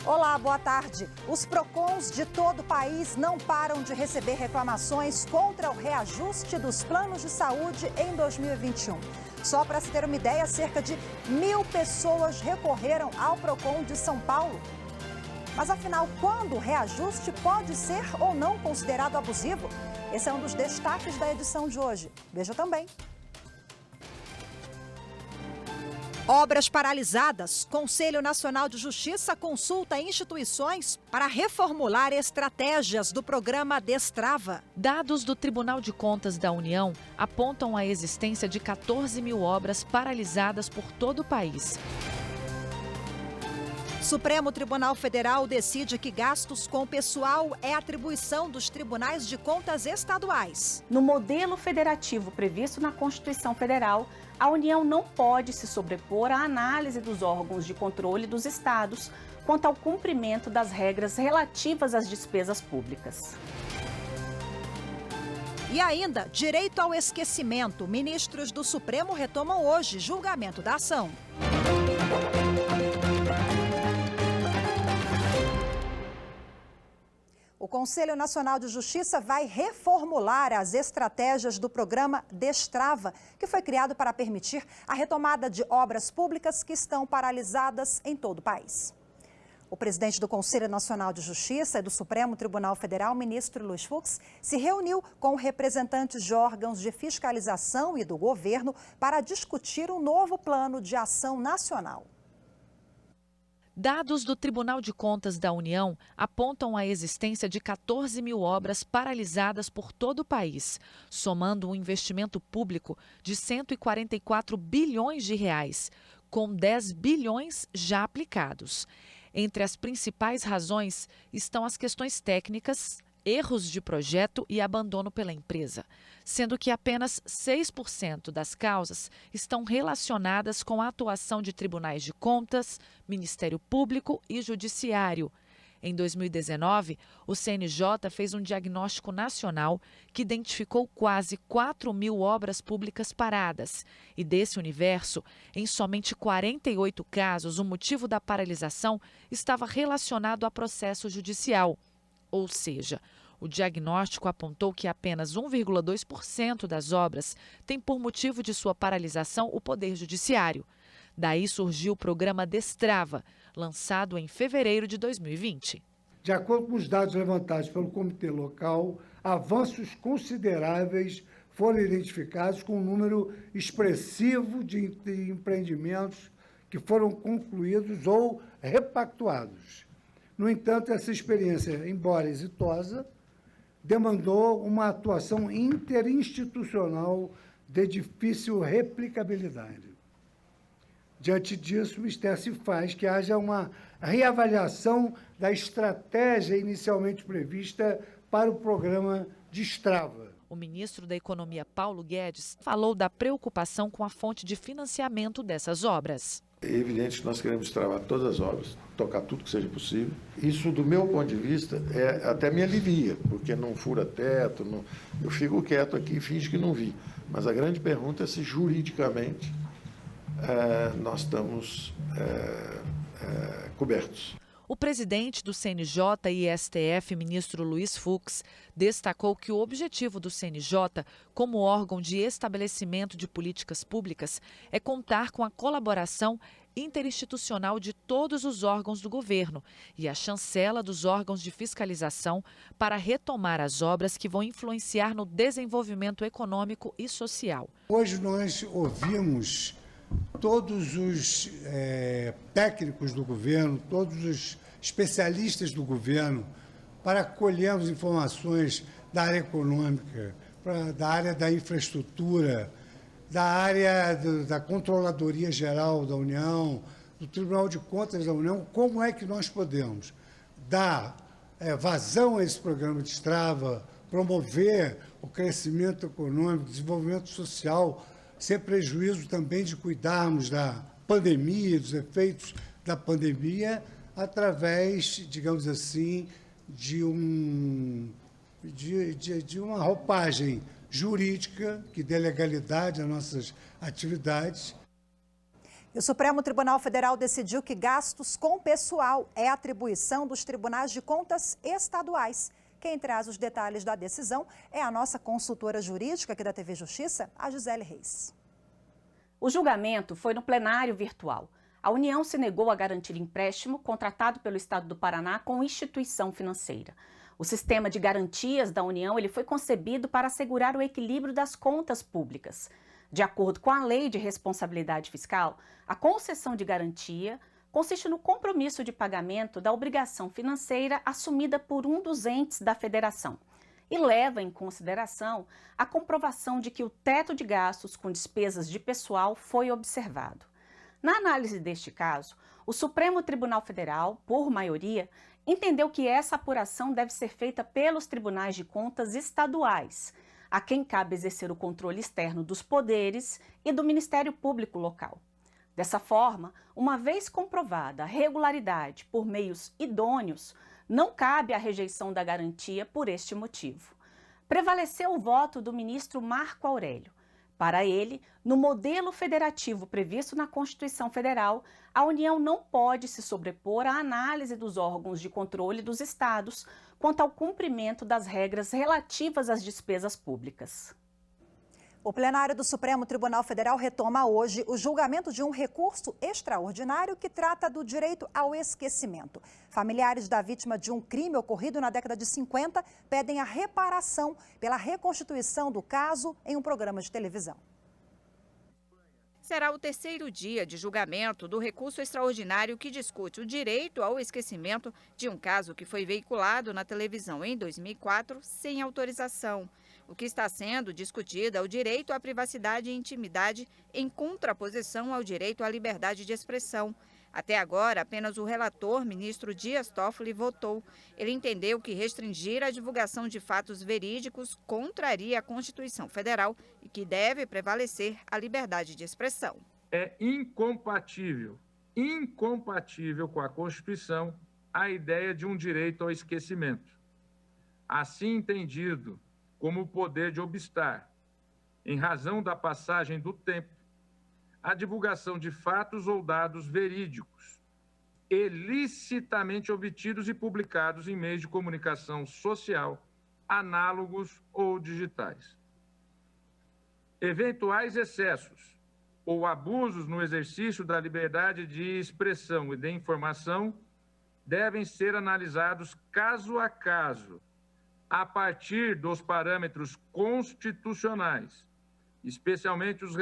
Olá, boa tarde. Os PROCONs de todo o país não param de receber reclamações contra o reajuste dos planos de saúde em 2021. Só para se ter uma ideia, cerca de 1.000 pessoas recorreram ao PROCON de São Paulo. Mas afinal, quando o reajuste pode ser ou não considerado abusivo? Esse é um dos destaques da edição de hoje. Veja também. Obras paralisadas. Conselho Nacional de Justiça consulta instituições para reformular estratégias do programa Destrava. Dados do Tribunal de Contas da União apontam a existência de 14.000 obras paralisadas por todo o país. Supremo Tribunal Federal decide que gastos com pessoal é atribuição dos tribunais de contas estaduais. No modelo federativo previsto na Constituição Federal, a União não pode se sobrepor à análise dos órgãos de controle dos estados quanto ao cumprimento das regras relativas às despesas públicas. E ainda, direito ao esquecimento. Ministros do Supremo retomam hoje julgamento da ação. O Conselho Nacional de Justiça vai reformular as estratégias do programa Destrava, que foi criado para permitir a retomada de obras públicas que estão paralisadas em todo o país. O presidente do Conselho Nacional de Justiça e do Supremo Tribunal Federal, ministro Luiz Fux, se reuniu com representantes de órgãos de fiscalização e do governo para discutir um novo plano de ação nacional. Dados do Tribunal de Contas da União apontam a existência de 14.000 obras paralisadas por todo o país, somando um investimento público de 144 bilhões de reais, com 10 bilhões já aplicados. Entre as principais razões estão as questões técnicas, erros de projeto e abandono pela empresa, sendo que apenas 6% das causas estão relacionadas com a atuação de tribunais de contas, Ministério Público e Judiciário. Em 2019, o CNJ fez um diagnóstico nacional que identificou quase 4.000 obras públicas paradas. E desse universo, em somente 48 casos, o motivo da paralisação estava relacionado a processo judicial. Ou seja, o diagnóstico apontou que apenas 1,2% das obras tem por motivo de sua paralisação o Poder Judiciário. Daí surgiu o programa Destrava, lançado em fevereiro de 2020. De acordo com os dados levantados pelo Comitê Local, avanços consideráveis foram identificados com um número expressivo de empreendimentos que foram concluídos ou repactuados. No entanto, essa experiência, embora exitosa, demandou uma atuação interinstitucional de difícil replicabilidade. Diante disso, o Ministério se faz que haja uma reavaliação da estratégia inicialmente prevista para o programa Destrava. O ministro da Economia, Paulo Guedes, falou da preocupação com a fonte de financiamento dessas obras. É evidente que nós queremos destravar todas as obras, tocar tudo que seja possível. Isso, do meu ponto de vista, até me alivia, porque não fura teto, eu fico quieto aqui e finge que não vi. Mas a grande pergunta é se juridicamente nós estamos cobertos. O presidente do CNJ e STF, ministro Luiz Fux, destacou que o objetivo do CNJ, como órgão de estabelecimento de políticas públicas, é contar com a colaboração interinstitucional de todos os órgãos do governo e a chancela dos órgãos de fiscalização para retomar as obras que vão influenciar no desenvolvimento econômico e social. Hoje nós ouvimos todos os técnicos do governo, todos os especialistas do governo, para colhermos informações da área econômica, da área da infraestrutura, da área da Controladoria Geral da União, do Tribunal de Contas da União, como é que nós podemos dar vazão a esse programa de Destrava, promover o crescimento econômico, desenvolvimento social, sem prejuízo também de cuidarmos da pandemia, dos efeitos da pandemia, através, digamos assim, de uma roupagem jurídica que dê legalidade às nossas atividades. O Supremo Tribunal Federal decidiu que gastos com pessoal é atribuição dos tribunais de contas estaduais. Quem traz os detalhes da decisão é a nossa consultora jurídica aqui da TV Justiça, a Gisele Reis. O julgamento foi no plenário virtual. A União se negou a garantir empréstimo contratado pelo Estado do Paraná com instituição financeira. O sistema de garantias da União foi concebido para assegurar o equilíbrio das contas públicas. De acordo com a Lei de Responsabilidade Fiscal, a concessão de garantia consiste no compromisso de pagamento da obrigação financeira assumida por um dos entes da federação e leva em consideração a comprovação de que o teto de gastos com despesas de pessoal foi observado. Na análise deste caso, o Supremo Tribunal Federal, por maioria, entendeu que essa apuração deve ser feita pelos tribunais de contas estaduais, a quem cabe exercer o controle externo dos poderes e do Ministério Público local. Dessa forma, uma vez comprovada a regularidade por meios idôneos, não cabe a rejeição da garantia por este motivo. Prevaleceu o voto do ministro Marco Aurélio. Para ele, no modelo federativo previsto na Constituição Federal, a União não pode se sobrepor à análise dos órgãos de controle dos estados quanto ao cumprimento das regras relativas às despesas públicas. O plenário do Supremo Tribunal Federal retoma hoje o julgamento de um recurso extraordinário que trata do direito ao esquecimento. Familiares da vítima de um crime ocorrido na década de 50 pedem a reparação pela reconstituição do caso em um programa de televisão. Será o terceiro dia de julgamento do recurso extraordinário que discute o direito ao esquecimento de um caso que foi veiculado na televisão em 2004 sem autorização. O que está sendo discutido é o direito à privacidade e intimidade em contraposição ao direito à liberdade de expressão. Até agora, apenas o relator, ministro Dias Toffoli, votou. Ele entendeu que restringir a divulgação de fatos verídicos contraria a Constituição Federal e que deve prevalecer a liberdade de expressão. É incompatível com a Constituição a ideia de um direito ao esquecimento. Assim entendido como o poder de obstar, em razão da passagem do tempo, a divulgação de fatos ou dados verídicos, ilicitamente obtidos e publicados em meios de comunicação social, análogos ou digitais. Eventuais excessos ou abusos no exercício da liberdade de expressão e de informação devem ser analisados caso a caso, a partir dos parâmetros constitucionais, especialmente os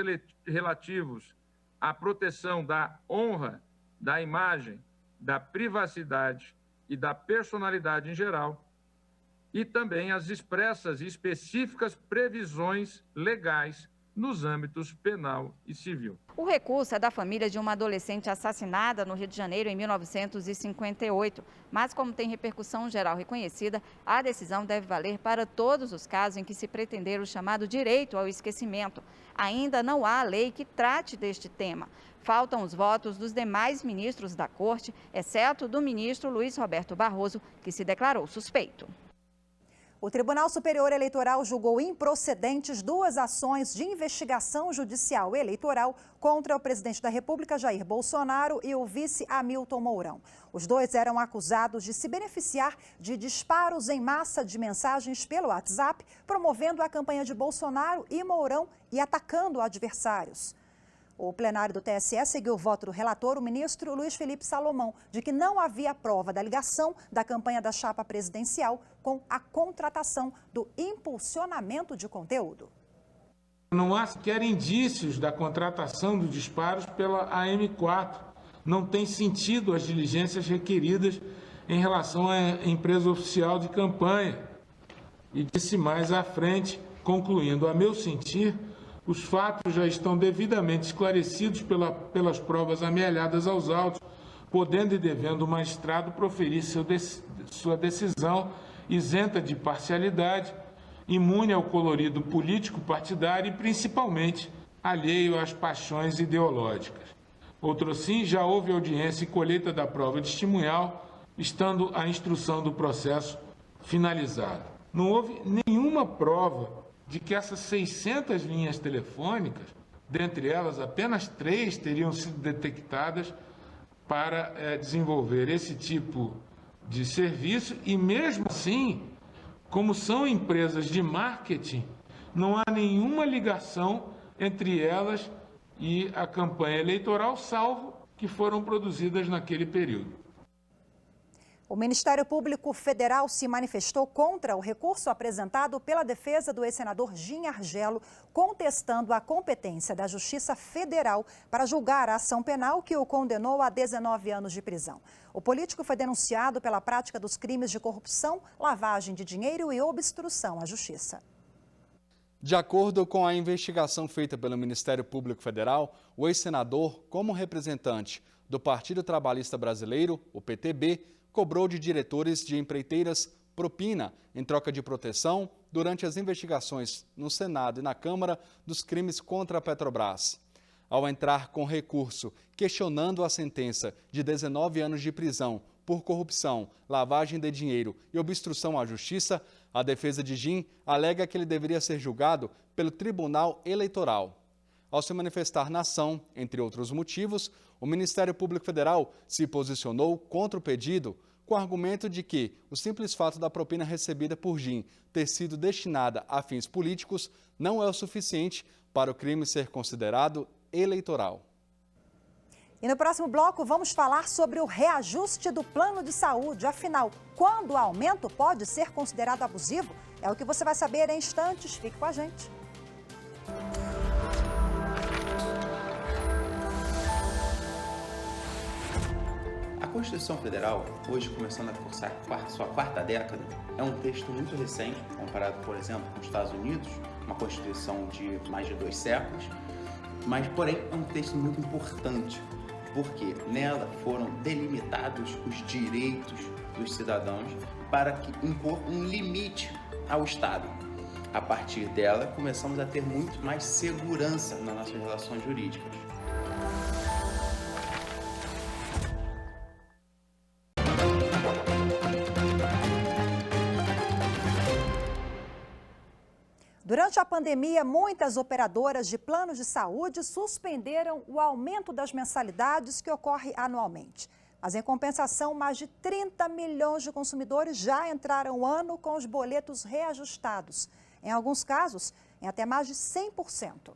relativos à proteção da honra, da imagem, da privacidade e da personalidade em geral, e também as expressas e específicas previsões legais nos âmbitos penal e civil. O recurso é da família de uma adolescente assassinada no Rio de Janeiro em 1958, mas como tem repercussão geral reconhecida, a decisão deve valer para todos os casos em que se pretender o chamado direito ao esquecimento. Ainda não há lei que trate deste tema. Faltam os votos dos demais ministros da Corte, exceto do ministro Luiz Roberto Barroso, que se declarou suspeito. O Tribunal Superior Eleitoral julgou improcedentes duas ações de investigação judicial eleitoral contra o presidente da República, Jair Bolsonaro, e o vice Hamilton Mourão. Os dois eram acusados de se beneficiar de disparos em massa de mensagens pelo WhatsApp, promovendo a campanha de Bolsonaro e Mourão e atacando adversários. O plenário do TSE seguiu o voto do relator, o ministro Luiz Felipe Salomão, de que não havia prova da ligação da campanha da chapa presidencial com a contratação do impulsionamento de conteúdo. Não há sequer indícios da contratação dos disparos pela AM4. Não tem sentido as diligências requeridas em relação à empresa oficial de campanha. E disse mais à frente, concluindo, a meu sentir, os fatos já estão devidamente esclarecidos pelas provas amealhadas aos autos, podendo e devendo o magistrado proferir sua decisão isenta de parcialidade, imune ao colorido político partidário e, principalmente, alheio às paixões ideológicas. Outrosim, já houve audiência e colheita da prova testemunhal, estando a instrução do processo finalizada. Não houve nenhuma prova de que essas 600 linhas telefônicas Dentre elas, apenas 3 teriam sido detectadas para desenvolver esse tipo de serviço e, mesmo assim, como são empresas de marketing, não há nenhuma ligação entre elas e a campanha eleitoral, salvo que foram produzidas naquele período. O Ministério Público Federal se manifestou contra o recurso apresentado pela defesa do ex-senador Gin Argello, contestando a competência da Justiça Federal para julgar a ação penal que o condenou a 19 anos de prisão. O político foi denunciado pela prática dos crimes de corrupção, lavagem de dinheiro e obstrução à justiça. De acordo com a investigação feita pelo Ministério Público Federal, o ex-senador, como representante do Partido Trabalhista Brasileiro, o PTB, cobrou de diretores de empreiteiras propina em troca de proteção durante as investigações no Senado e na Câmara dos crimes contra a Petrobras. Ao entrar com recurso questionando a sentença de 19 anos de prisão por corrupção, lavagem de dinheiro e obstrução à justiça, a defesa de Gin alega que ele deveria ser julgado pelo Tribunal Eleitoral. Ao se manifestar na ação, entre outros motivos, o Ministério Público Federal se posicionou contra o pedido com o argumento de que o simples fato da propina recebida por Gin ter sido destinada a fins políticos não é o suficiente para o crime ser considerado eleitoral. E no próximo bloco vamos falar sobre o reajuste do plano de saúde. Afinal, quando o aumento pode ser considerado abusivo? É o que você vai saber em instantes. Fique com a gente. A Constituição Federal, hoje começando a cursar sua quarta década, é um texto muito recente, comparado, por exemplo, com os Estados Unidos, uma Constituição de mais de 2 séculos, mas, porém, é um texto muito importante, porque nela foram delimitados os direitos dos cidadãos para impor um limite ao Estado. A partir dela, começamos a ter muito mais segurança nas nossas relações jurídicas. Durante a pandemia, muitas operadoras de planos de saúde suspenderam o aumento das mensalidades que ocorre anualmente. Mas, em compensação, mais de 30 milhões de consumidores já entraram o ano com os boletos reajustados. Em alguns casos, em até mais de 100%.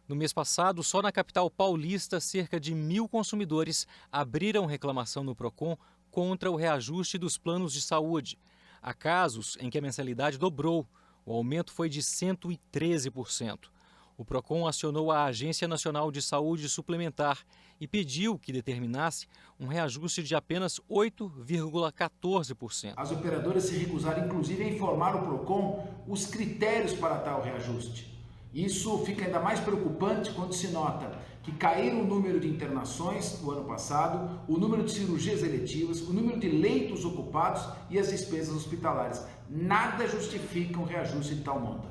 No mês passado, só na capital paulista, cerca de 1.000 consumidores abriram reclamação no PROCON contra o reajuste dos planos de saúde. Há casos em que a mensalidade dobrou. O aumento foi de 113%. O PROCON acionou a Agência Nacional de Saúde Suplementar e pediu que determinasse um reajuste de apenas 8,14%. As operadoras se recusaram, inclusive, a informar o PROCON os critérios para tal reajuste. Isso fica ainda mais preocupante quando se nota que caíram o número de internações no ano passado, o número de cirurgias eletivas, o número de leitos ocupados e as despesas hospitalares. Nada justifica um reajuste de tal monta.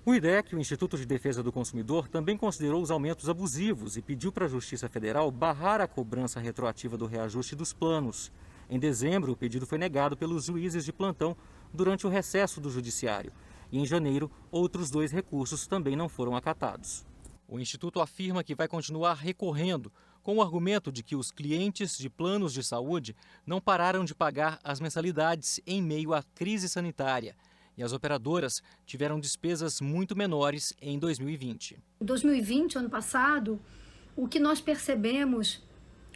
O IDEC, o Instituto de Defesa do Consumidor, também considerou os aumentos abusivos e pediu para a Justiça Federal barrar a cobrança retroativa do reajuste dos planos. Em dezembro, o pedido foi negado pelos juízes de plantão durante o recesso do Judiciário. E em janeiro, outros 2 recursos também não foram acatados. O Instituto afirma que vai continuar recorrendo, com o argumento de que os clientes de planos de saúde não pararam de pagar as mensalidades em meio à crise sanitária. E as operadoras tiveram despesas muito menores em 2020. Em 2020, ano passado, o que nós percebemos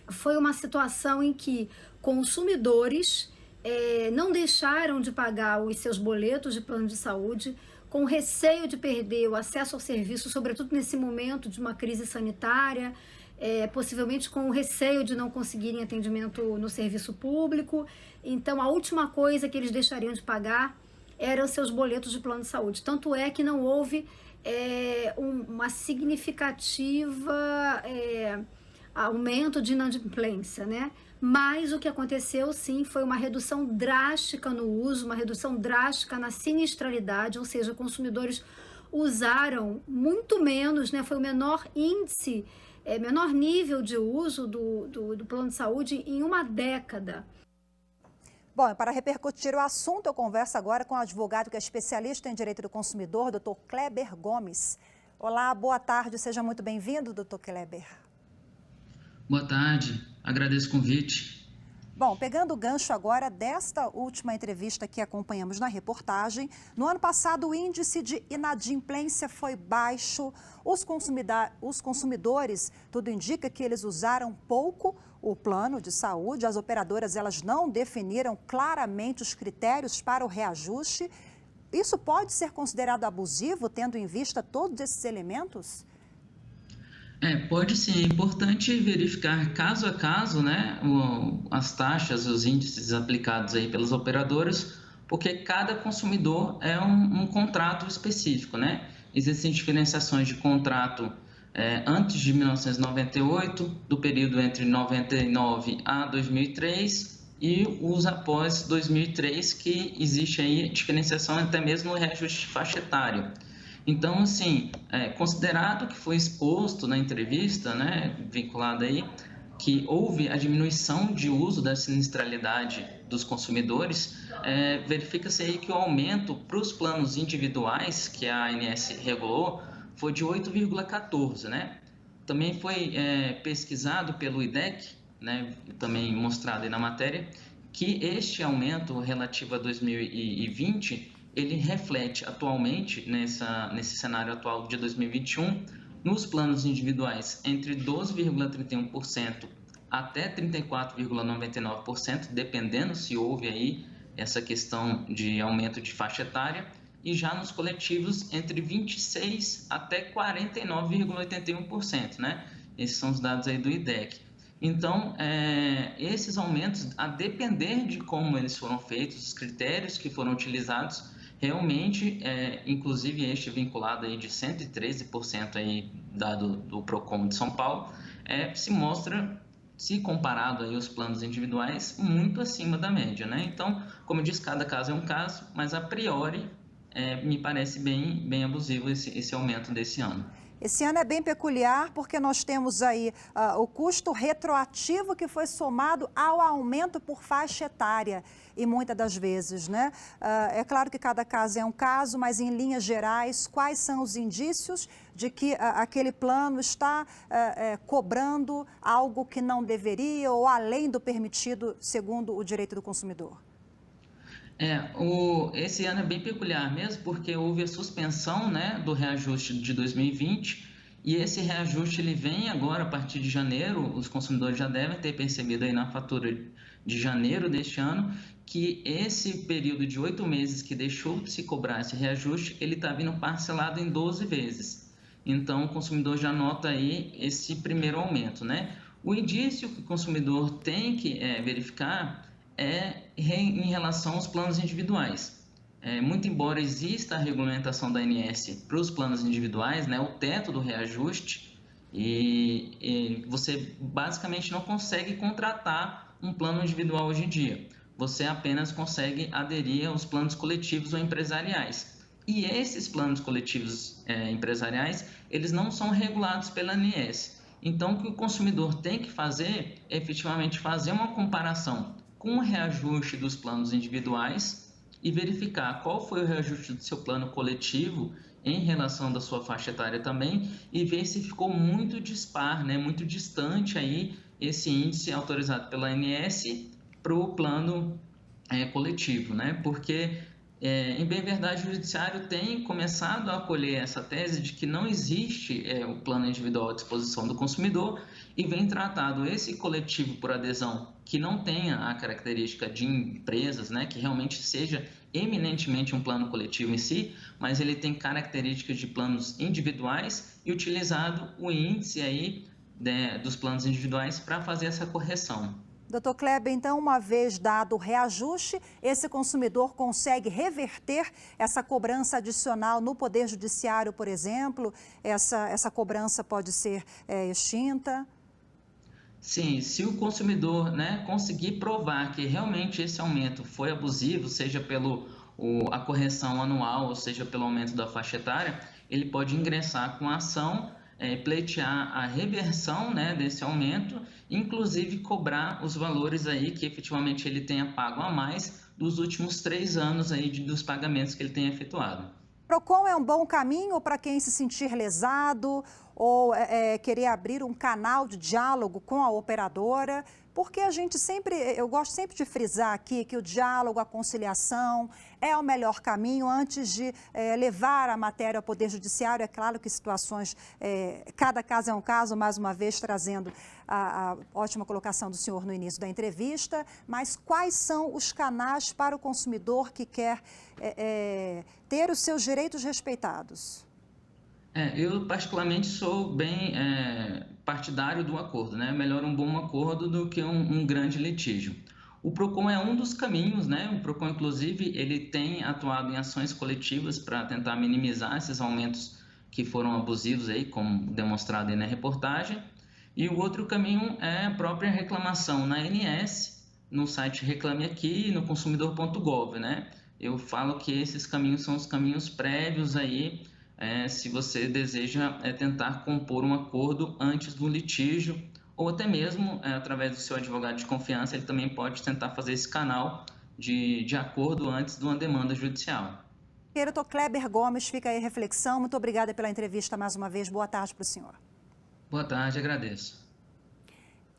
foi uma situação em que consumidores não deixaram de pagar os seus boletos de plano de saúde, com receio de perder o acesso ao serviço, sobretudo nesse momento de uma crise sanitária, possivelmente com o receio de não conseguirem atendimento no serviço público. Então, a última coisa que eles deixariam de pagar eram seus boletos de plano de saúde. Tanto é que não houve uma significativa aumento de inadimplência, né? Mas o que aconteceu, sim, foi uma redução drástica no uso, uma redução drástica na sinistralidade, ou seja, consumidores usaram muito menos, né? Foi o menor índice, menor nível de uso do plano de saúde em uma década. Bom, e para repercutir o assunto, eu converso agora com o advogado que é especialista em direito do consumidor, Dr. Kleber Gomes. Olá, boa tarde, seja muito bem-vindo, doutor Kleber. Boa tarde, agradeço o convite. Bom, pegando o gancho agora desta última entrevista que acompanhamos na reportagem, no ano passado o índice de inadimplência foi baixo, os consumidores, tudo indica que eles usaram pouco o plano de saúde, as operadoras elas não definiram claramente os critérios para o reajuste. Isso pode ser considerado abusivo, tendo em vista todos esses elementos? Pode sim, é importante verificar caso a caso, né, as taxas, os índices aplicados aí pelas operadoras, porque cada consumidor é um contrato específico, né? Existem diferenciações de contrato antes de 1998, do período entre 99 a 2003 e os após 2003, que existe aí diferenciação até mesmo no reajuste de faixa etária. Então, assim, considerado que foi exposto na entrevista, né, vinculado aí, que houve a diminuição de uso da sinistralidade dos consumidores, verifica-se aí que o aumento para os planos individuais, que a ANS regulou, foi de 8,14, né? Também foi pesquisado pelo IDEC, né, também mostrado aí na matéria, que este aumento relativo a 2020, ele reflete atualmente, nesse cenário atual de 2021, nos planos individuais entre 12,31% até 34,99%, dependendo se houve aí essa questão de aumento de faixa etária, e já nos coletivos entre 26% até 49,81%, né? Esses são os dados aí do IDEC. Então, esses aumentos, a depender de como eles foram feitos, os critérios que foram utilizados, realmente, inclusive este vinculado aí de 113% aí dado do PROCON de São Paulo, se mostra, se comparado aí aos planos individuais, muito acima da média, né? Então, como eu disse, cada caso é um caso, mas a priori me parece bem abusivo esse aumento desse ano. Esse ano é bem peculiar porque nós temos aí o custo retroativo que foi somado ao aumento por faixa etária e muitas das vezes, né? É claro que cada caso é um caso, mas em linhas gerais, quais são os indícios de que aquele plano está cobrando algo que não deveria ou além do permitido segundo o direito do consumidor? Esse ano é bem peculiar mesmo, porque houve a suspensão, né, do reajuste de 2020 e esse reajuste ele vem agora a partir de janeiro. Os consumidores já devem ter percebido aí na fatura de janeiro deste ano que esse período de 8 meses que deixou de se cobrar esse reajuste, ele está vindo parcelado em 12 vezes. Então o consumidor já nota aí esse primeiro aumento, né? O indício que o consumidor tem que verificar em relação aos planos individuais. Muito embora exista a regulamentação da ANS para os planos individuais, né, o teto do reajuste, e você basicamente não consegue contratar um plano individual hoje em dia. Você apenas consegue aderir aos planos coletivos ou empresariais. E esses planos coletivos empresariais, eles não são regulados pela ANS. Então, o que o consumidor tem que fazer é efetivamente fazer uma comparação com o reajuste dos planos individuais e verificar qual foi o reajuste do seu plano coletivo em relação da sua faixa etária também e ver se ficou muito dispar, né, muito distante aí esse índice autorizado pela ANS para o plano coletivo, né? Porque, em bem verdade, o Judiciário tem começado a acolher essa tese de que não existe o plano individual à disposição do consumidor e vem tratado esse coletivo por adesão que não tenha a característica de empresas, né, que realmente seja eminentemente um plano coletivo em si, mas ele tem características de planos individuais e utilizado o índice aí dos planos individuais para fazer essa correção. Doutor Kleber, então, uma vez dado o reajuste, esse consumidor consegue reverter essa cobrança adicional no Poder Judiciário, por exemplo? Essa cobrança pode ser extinta? Sim, se o consumidor, né, conseguir provar que realmente esse aumento foi abusivo, seja a correção anual, ou seja pelo aumento da faixa etária, ele pode ingressar com a ação, pleitear a reversão, né, desse aumento, inclusive cobrar os valores aí que efetivamente ele tenha pago a mais dos últimos 3 anos aí dos pagamentos que ele tenha efetuado. PROCON é um bom caminho para quem se sentir lesado ou querer abrir um canal de diálogo com a operadora? Porque eu gosto sempre de frisar aqui que o diálogo, a conciliação é o melhor caminho antes de levar a matéria ao Poder Judiciário. É claro que situações, cada caso é um caso, mais uma vez trazendo a ótima colocação do senhor no início da entrevista, mas quais são os canais para o consumidor que quer ter os seus direitos respeitados? Eu particularmente sou bem partidário do acordo, né? Melhor um bom acordo do que um grande litígio. O PROCON é um dos caminhos, né? O PROCON, inclusive, ele tem atuado em ações coletivas para tentar minimizar esses aumentos que foram abusivos aí, como demonstrado aí na reportagem. E o outro caminho é a própria reclamação na ANS, no site Reclame Aqui e no consumidor.gov, né? Eu falo que esses caminhos são os caminhos prévios aí, se você deseja tentar compor um acordo antes do litígio, ou até mesmo através do seu advogado de confiança, ele também pode tentar fazer esse canal de acordo antes de uma demanda judicial. Doutor Kleber Gomes, fica aí a reflexão. Muito obrigada pela entrevista mais uma vez. Boa tarde para o senhor. Boa tarde, agradeço.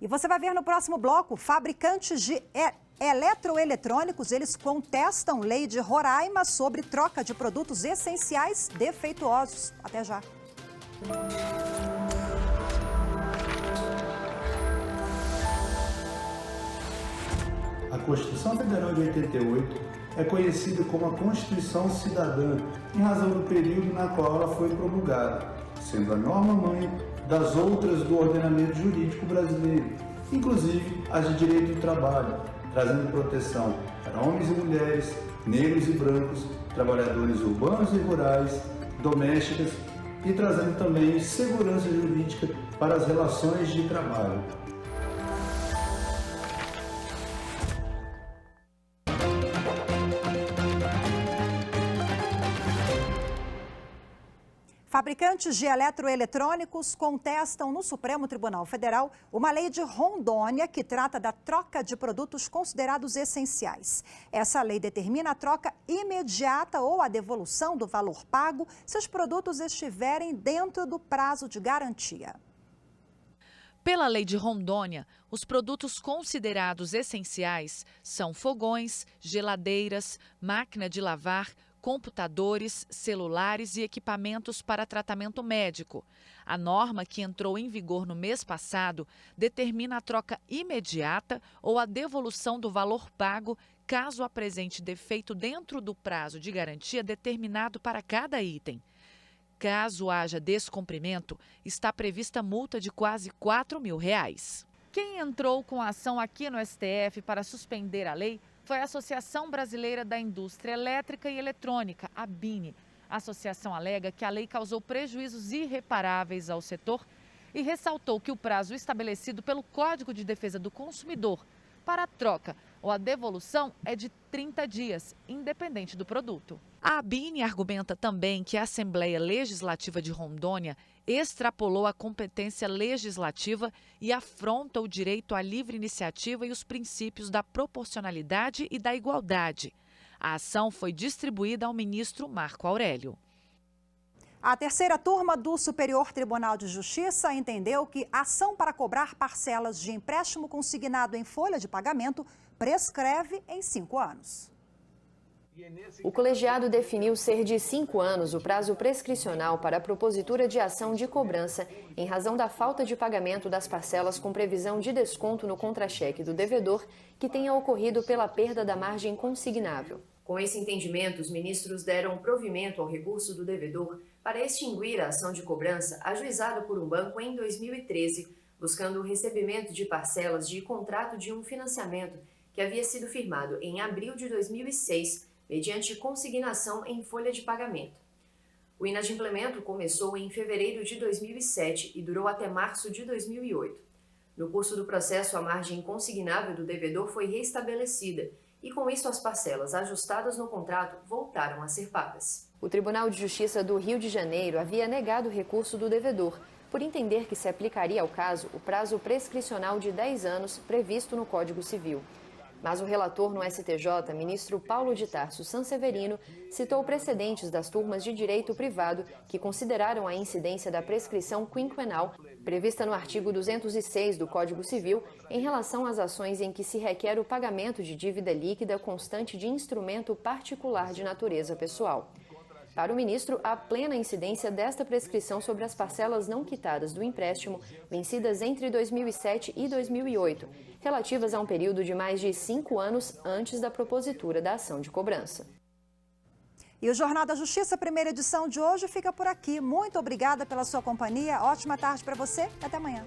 E você vai ver no próximo bloco, fabricantes de eletroeletrônicos, eles contestam lei de Roraima sobre troca de produtos essenciais defeituosos. Até já. A Constituição Federal de 88 é conhecida como a Constituição Cidadã, em razão do período na qual ela foi promulgada, sendo a norma-mãe das outras do ordenamento jurídico brasileiro, inclusive as de direito do trabalho, trazendo proteção para homens e mulheres, negros e brancos, trabalhadores urbanos e rurais, domésticas e trazendo também segurança jurídica para as relações de trabalho. Fabricantes de eletroeletrônicos contestam no Supremo Tribunal Federal uma lei de Rondônia que trata da troca de produtos considerados essenciais. Essa lei determina a troca imediata ou a devolução do valor pago se os produtos estiverem dentro do prazo de garantia. Pela lei de Rondônia, os produtos considerados essenciais são fogões, geladeiras, máquina de lavar, computadores, celulares e equipamentos para tratamento médico. A norma, que entrou em vigor no mês passado, determina a troca imediata ou a devolução do valor pago caso apresente defeito dentro do prazo de garantia determinado para cada item. Caso haja descumprimento, está prevista multa de quase R$ 4.000. Quem entrou com a ação aqui no STF para suspender a lei foi a Associação Brasileira da Indústria Elétrica e Eletrônica, a ABINE. A associação alega que a lei causou prejuízos irreparáveis ao setor e ressaltou que o prazo estabelecido pelo Código de Defesa do Consumidor para a troca ou a devolução é de 30 dias, independente do produto. A ABINE argumenta também que a Assembleia Legislativa de Rondônia extrapolou a competência legislativa e afronta o direito à livre iniciativa e os princípios da proporcionalidade e da igualdade. A ação foi distribuída ao ministro Marco Aurélio. A terceira turma do Superior Tribunal de Justiça entendeu que a ação para cobrar parcelas de empréstimo consignado em folha de pagamento prescreve em 5 anos. O colegiado definiu ser de 5 anos o prazo prescricional para a propositura de ação de cobrança em razão da falta de pagamento das parcelas com previsão de desconto no contra-cheque do devedor que tenha ocorrido pela perda da margem consignável. Com esse entendimento, os ministros deram provimento ao recurso do devedor para extinguir a ação de cobrança ajuizada por um banco em 2013, buscando o recebimento de parcelas de contrato de um financiamento que havia sido firmado em abril de 2006, mediante consignação em folha de pagamento. O inadimplemento começou em fevereiro de 2007 e durou até março de 2008. No curso do processo, a margem consignável do devedor foi restabelecida e, com isso, as parcelas ajustadas no contrato voltaram a ser pagas. O Tribunal de Justiça do Rio de Janeiro havia negado o recurso do devedor, por entender que se aplicaria ao caso o prazo prescricional de 10 anos previsto no Código Civil. Mas o relator no STJ, ministro Paulo de Tarso Sanseverino, citou precedentes das turmas de direito privado que consideraram a incidência da prescrição quinquenal, prevista no artigo 206 do Código Civil, em relação às ações em que se requer o pagamento de dívida líquida constante de instrumento particular de natureza pessoal. Para o ministro, há plena incidência desta prescrição sobre as parcelas não quitadas do empréstimo, vencidas entre 2007 e 2008, relativas a um período de mais de 5 anos antes da propositura da ação de cobrança. E o Jornal da Justiça, primeira edição de hoje, fica por aqui. Muito obrigada pela sua companhia, ótima tarde para você e até amanhã.